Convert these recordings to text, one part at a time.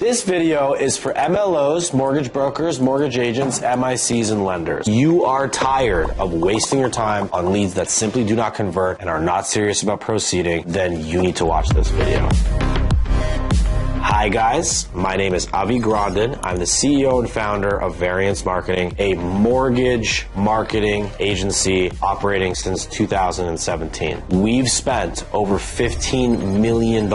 This video is for MLOs, mortgage brokers, mortgage agents, MICs, and lenders. You are tired of wasting your time on leads that simply do not convert and are not serious about proceeding, then you need to watch this video. Hi guys, my name is Avi Grondin. I'm the CEO and founder of Variance Marketing, a mortgage marketing agency operating since 2017. We've spent over $15 million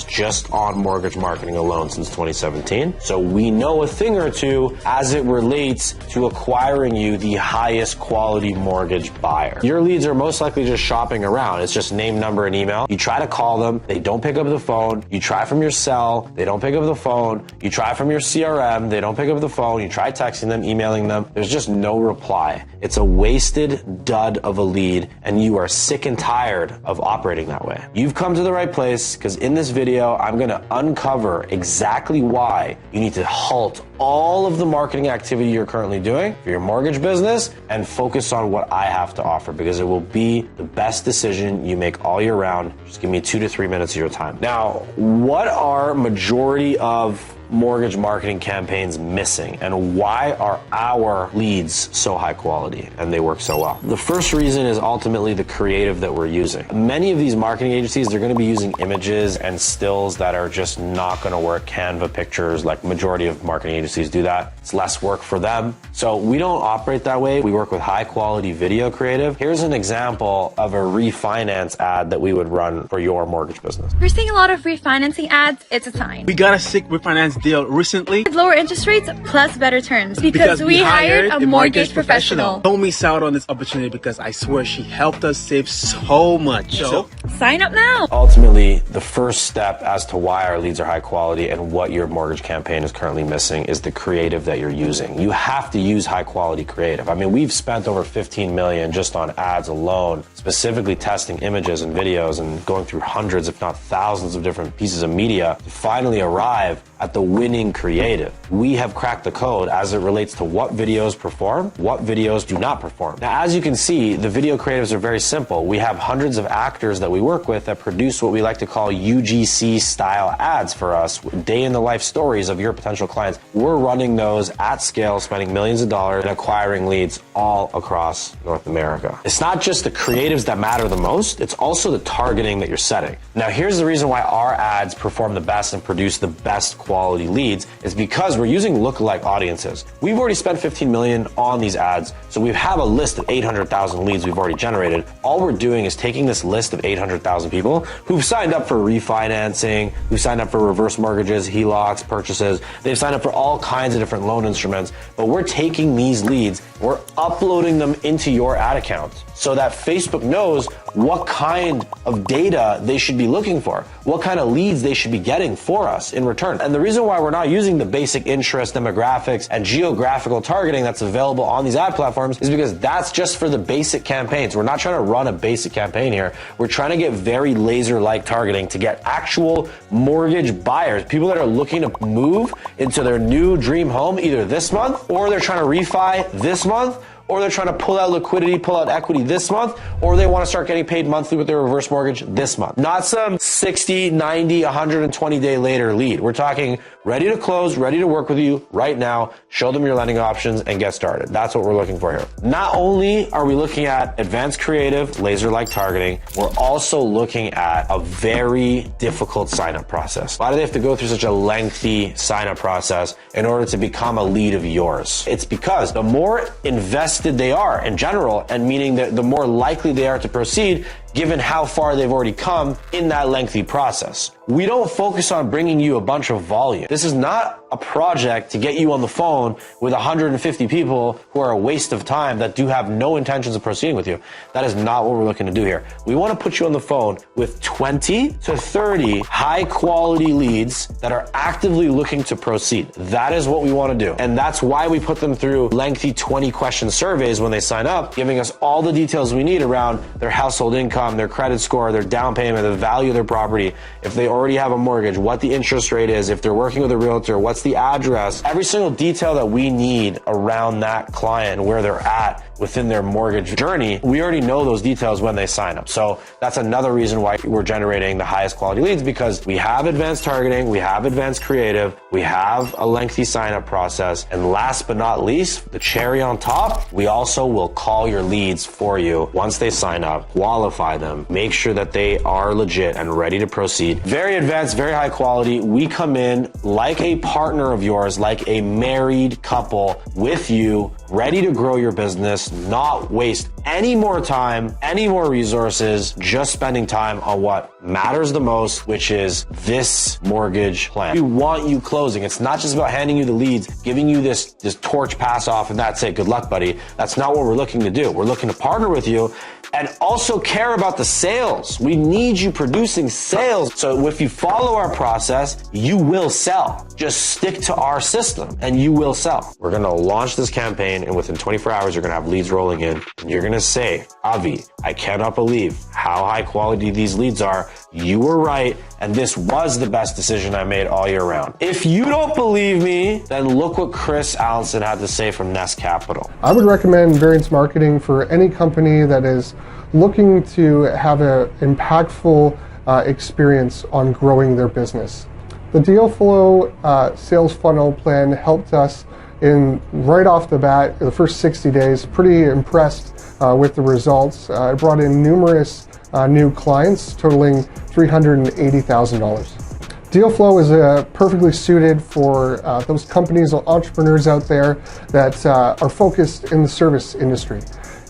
just on mortgage marketing alone since 2017. So we know a thing or two as it relates to acquiring you the highest quality mortgage buyer. Your leads are most likely just shopping around. It's just name, number, and email. You try to call them, they don't pick up the phone. You try from your cell, they don't pick up the phone. You try from your CRM, they don't pick up the phone. You try texting them, emailing them. There's just no reply. It's a wasted dud of a lead, and you are sick and tired of operating that way. You've come to the right place, because in this video, I'm going to uncover exactly why you need to halt all of the marketing activity you're currently doing for your mortgage business and focus on what I have to offer, because it will be the best decision you make all year round. Just give me 2 to 3 minutes of your time. Now, what are majority of mortgage marketing campaigns missing, and why are our leads so high quality and they work so well? The first reason is ultimately the creative that we're using. Many of these marketing agencies, they're going to be using images and stills that are just not going to work. Canva pictures, like majority of marketing agencies do that. It's less work for them. So we don't operate that way. We work with high quality video creative. Here's an example of a refinance ad that we would run for your mortgage business. We're seeing a lot of refinancing ads. It's a sign. We got a sick refinance deal recently. Lower interest rates plus better terms because we hired a mortgage professional. Don't miss out on this opportunity, because I swear she helped us save so much. So sign up now. Ultimately, the first step as to why our leads are high quality and what your mortgage campaign is currently missing is the creative that you're using. You have to use high quality creative. I mean, we've spent over 15 million just on ads alone, specifically testing images and videos and going through hundreds, if not thousands of different pieces of media to finally arrive at the winning creative. We have cracked the code as it relates to what videos perform, what videos do not perform. Now, as you can see, the video creatives are very simple. We have hundreds of actors that we work with that produce what we like to call UGC style ads for us, day in the life stories of your potential clients. We're running those at scale, spending millions of dollars and acquiring leads all across North America. It's not just the creatives that matter the most, it's also the targeting that you're setting. Now, here's the reason why our ads perform the best and produce the best quality leads is because we're using lookalike audiences. We've already spent 15 million on these ads, so we have a list of 800,000 leads we've already generated. All we're doing is taking this list of 800,000 people who've signed up for refinancing, who signed up for reverse mortgages, HELOCs, purchases. They've signed up for all kinds of different loan instruments, but we're taking these leads, we're uploading them into your ad account so that Facebook knows what kind of data they should be looking for, what kind of leads they should be getting for us in return. And the reason why we're not using the basic interest, demographics, and geographical targeting that's available on these ad platforms is because that's just for the basic campaigns. We're not trying to run a basic campaign here. We're trying to get very laser-like targeting to get actual mortgage buyers, people that are looking to move into their new dream home either this month, or they're trying to refi this month, or they're trying to pull out liquidity, pull out equity this month, or they want to start getting paid monthly with their reverse mortgage this month. Not some 60, 90, 120 day later lead. We're talking ready to close, ready to work with you right now, show them your lending options and get started. That's what we're looking for here. Not only are we looking at advanced creative, laser-like targeting, we're also looking at a very difficult sign-up process. Why do they have to go through such a lengthy sign-up process in order to become a lead of yours? It's because the more invested they are in general, and meaning that the more likely they are to proceed given how far they've already come in that lengthy process. We don't focus on bringing you a bunch of volume. This is not a project to get you on the phone with 150 people who are a waste of time that do have no intentions of proceeding with you. That is not what we're looking to do here. We want to put you on the phone with 20 to 30 high quality leads that are actively looking to proceed. That is what we want to do. And that's why we put them through lengthy 20 question surveys when they sign up, giving us all the details we need around their household income, their credit score, their down payment, the value of their property, if they already have a mortgage, what the interest rate is, if they're working with a realtor, what's the address, every single detail that we need around that client and where they're at within their mortgage journey, we already know those details when they sign up. So that's another reason why we're generating the highest quality leads, because we have advanced targeting, we have advanced creative, we have a lengthy sign up process. And last but not least, the cherry on top, we also will call your leads for you once they sign up, qualify them, make sure that they are legit and ready to proceed. Very advanced, very high quality. We come in like a partner of yours, like a married couple with you, ready to grow your business, not waste any more time, any more resources, just spending time on what matters the most, which is this mortgage plan. We want you closing. It's not just about handing you the leads, giving you this torch pass off and that's it. Good luck, buddy. That's not what we're looking to do. We're looking to partner with you and also care about the sales. We need you producing sales. So if you follow our process, you will sell. Just stick to our system and you will sell. We're going to launch this campaign and within 24 hours, you're going to have leads rolling in and you're going to say, Avi, I cannot believe how high quality these leads are. You were right. And this was the best decision I made all year round. If you don't believe me, then look what Chris Allenson had to say from Nest Capital. I would recommend variance marketing for any company that is looking to have an impactful experience on growing their business. The Deal Flow sales funnel plan helped us in right off the bat, the first 60 days, pretty impressed with the results. I brought in numerous new clients totaling $380,000. Deal Flow is perfectly suited for those companies or entrepreneurs out there that are focused in the service industry.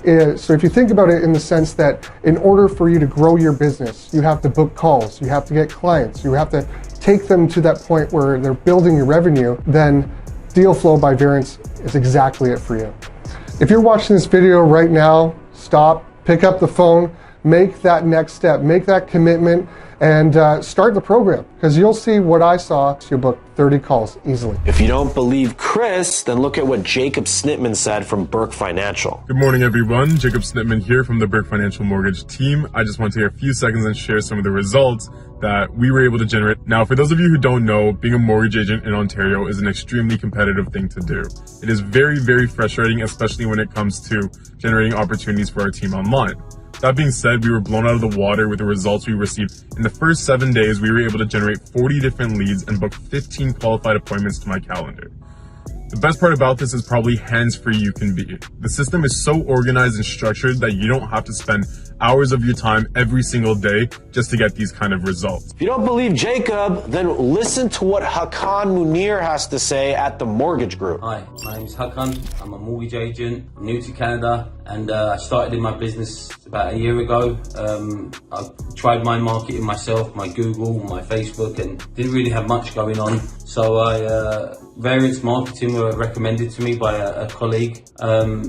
So if you think about it in the sense that in order for you to grow your business, you have to book calls, you have to get clients, you have to take them to that point where they're building your revenue, then Deal Flow by Variance is exactly it for you. If you're watching this video right now, stop, pick up the phone, make that next step, make that commitment, and start the program, because you'll see what I saw. You'll book 30 calls easily. If you don't believe Chris, then look at what Jacob Snitman said from Burke Financial. Good morning, everyone. Jacob Snitman here from the Burke Financial Mortgage team. I just want to take a few seconds and share some of the results that we were able to generate. Now, for those of you who don't know, being a mortgage agent in Ontario is an extremely competitive thing to do. It is very, very frustrating, especially when it comes to generating opportunities for our team online. That being said, we were blown out of the water with the results we received. In the first 7 days, we were able to generate 40 different leads and book 15 qualified appointments to my calendar. The best part about this is probably hands-free you can be. The system is so organized and structured that you don't have to spend hours of your time every single day just to get these kind of results. If you don't believe Jacob, then listen to what Hakan Munir has to say at the Mortgage Group. Hi, my name is Hakan. I'm a mortgage agent. I'm new to Canada, and I started in my business about a year ago. I tried my marketing myself, my Google, my Facebook, and didn't really have much going on. So variance marketing were recommended to me by a colleague.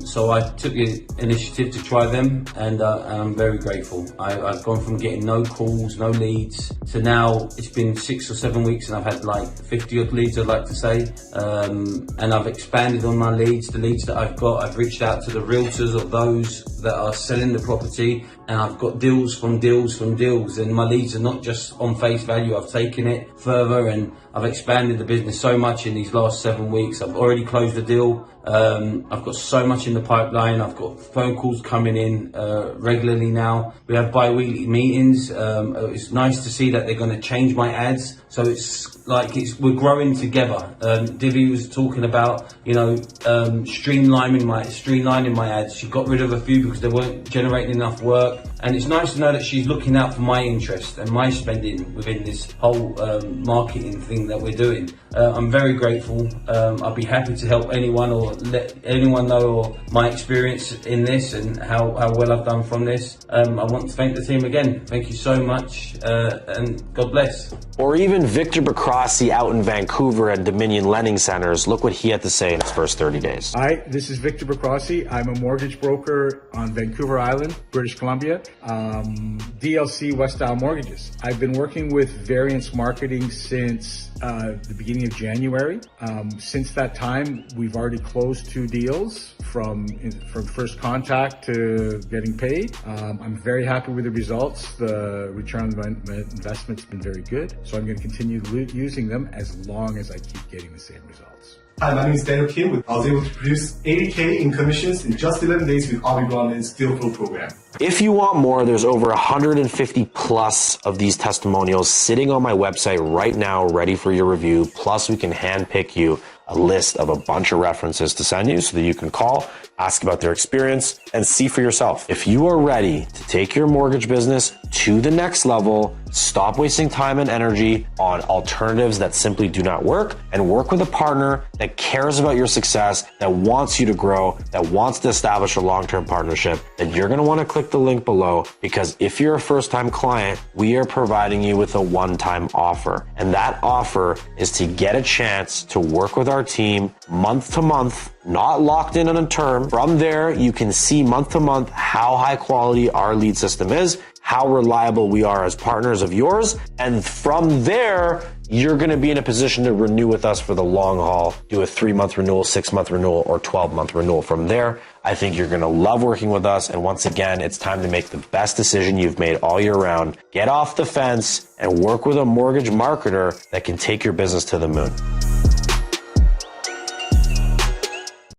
So I took the initiative to try them, and I'm very grateful. I've gone from getting no calls, no leads, to now it's been 6 or 7 weeks and I've had like 50 odd leads, I'd like to say. And I've expanded on my leads, the leads that I've got. I've reached out to the realtors of those that are selling the property, and I've got deals from deals from deals, and my leads are not just on face value. I've taken it further and I've expanded the business so much in these last 7 weeks. I've already closed the deal. I've got so much in the pipeline. I've got phone calls coming in regularly now. We have bi-weekly meetings. It's nice to see that they're going to change my ads. So it's like we're growing together. Divi was talking about, streamlining my ads. She got rid of a few because they weren't generating enough work. And it's nice to know that she's looking out for my interest and my spending within this whole marketing thing that we're doing. I'm very grateful. I'll be happy to help anyone or let anyone know my experience in this and how well I've done from this. I want to thank the team again. Thank you so much, and God bless. Or even Victor Bacrossi out in Vancouver at Dominion Lending Centers. Look what he had to say in his first 30 days. Hi, this is Victor Bacrossi. I'm a mortgage broker on Vancouver Island, British Columbia. DLC West Isle Mortgages. I've been working with Variance Marketing since the beginning of January. Since that time, we've already closed 2 deals from first contact to getting paid. I'm very happy with the results. The return on investment's been very good. So I'm going to continue using them as long as I keep getting the same results. Hi, my name is Daniel Kim. I was able to produce $80K in commissions in just 11 days with Grondin's Deal Flow program. If you want more, there's over 150 plus of these testimonials sitting on my website right now, ready for your review. Plus, we can handpick you a list of a bunch of references to send you so that you can call, ask about their experience, and see for yourself. If you are ready to take your mortgage business to the next level, stop wasting time and energy on alternatives that simply do not work, and work with a partner that cares about your success, that wants you to grow, that wants to establish a long-term partnership, then you're going to want to click the link below, because if you're a first-time client, we are providing you with a one-time offer. And that offer is to get a chance to work with our team month to month, not locked in on a term. From there, you can see month to month how high quality our lead system is, how reliable we are as partners of yours. And from there, you're going to be in a position to renew with us for the long haul, do a 3-month renewal, 6-month renewal, or 12-month renewal. From there, I think you're going to love working with us. And once again, it's time to make the best decision you've made all year round. Get off the fence and work with a mortgage marketer that can take your business to the moon.